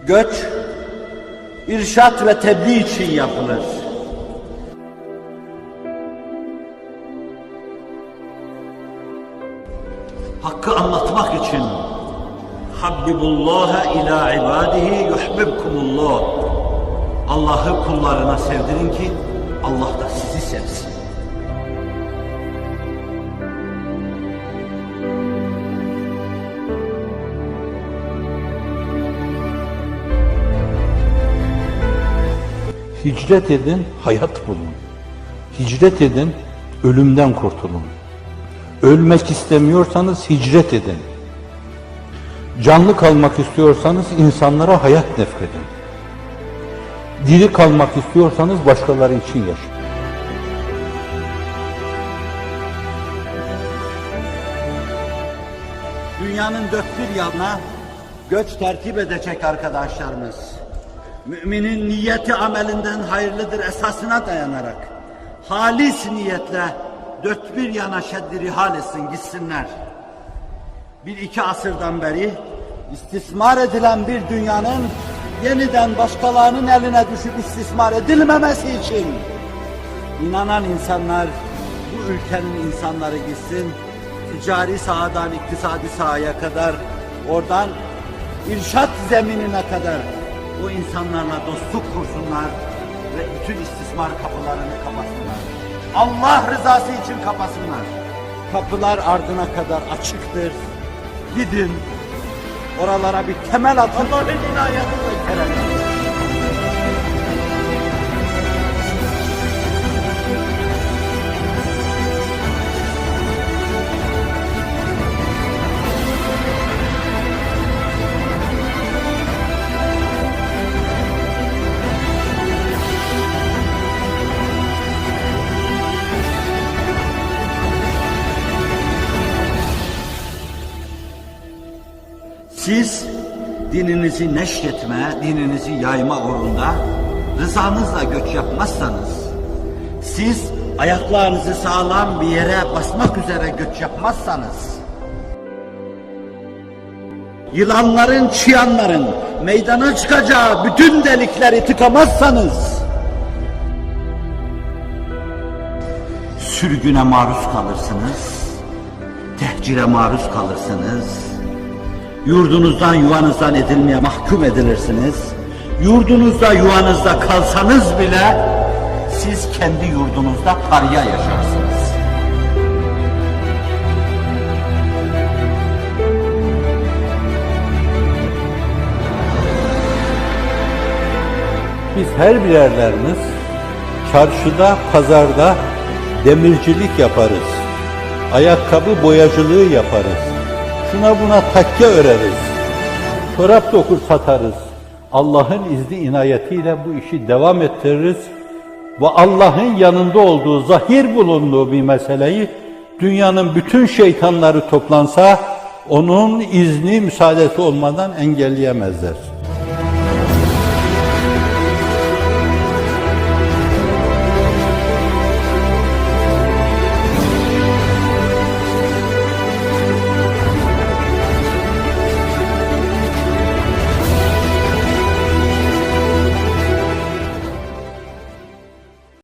Göç, irşat ve tebliğ için yapılır. Hakkı anlatmak için. Habbibullaha ila ibadihi yuhbibkumullah. Allah'ı kullarına sevdirin ki Allah da sizi sevsin. Hicret edin, hayat bulun. Hicret edin, ölümden kurtulun. Ölmek istemiyorsanız hicret edin. Canlı kalmak istiyorsanız insanlara hayat nefredin. Diri kalmak istiyorsanız başkaları için yaşayın. Dünyanın dört bir yanına göç tertip edecek arkadaşlarımız, müminin niyeti amelinden hayırlıdır esasına dayanarak, halis niyetle dört bir yana şeddi rihal etsin, gitsinler. Bir iki asırdan beri istismar edilen bir dünyanın yeniden başkalarının eline düşüp istismar edilmemesi için inanan insanlar, bu ülkenin insanları gitsin, ticari sahadan iktisadi sahaya kadar, oradan irşat zeminine kadar bu insanlarla dostluk kursunlar ve bütün istismar kapılarını kapatsınlar. Allah rızası için kapasınlar. Kapılar ardına kadar açıktır. Gidin, oralara bir temel atın. Allah'ın inayeti ve keremi. Siz dininizi neşretme, dininizi yayma uğrunda rızanızla göç yapmazsanız, siz ayaklarınızı sağlam bir yere basmak üzere göç yapmazsanız, yılanların, çıyanların meydana çıkacağı bütün delikleri tıkamazsanız, sürgüne maruz kalırsınız, tehcire maruz kalırsınız, yurdunuzdan, yuvanızdan edilmeye mahkum edilirsiniz. Yurdunuzda, yuvanızda kalsanız bile siz kendi yurdunuzda parya yaşarsınız. Biz her birerlerimiz çarşıda, pazarda demircilik yaparız. Ayakkabı boyacılığı yaparız. Şuna buna takke öreriz. Çorap dokur satarız. Allah'ın izni inayetiyle bu işi devam ettiririz. Ve Allah'ın yanında olduğu, zahir bulunduğu bir meseleyi dünyanın bütün şeytanları toplansa onun izni, müsaadesi olmadan engelleyemezler.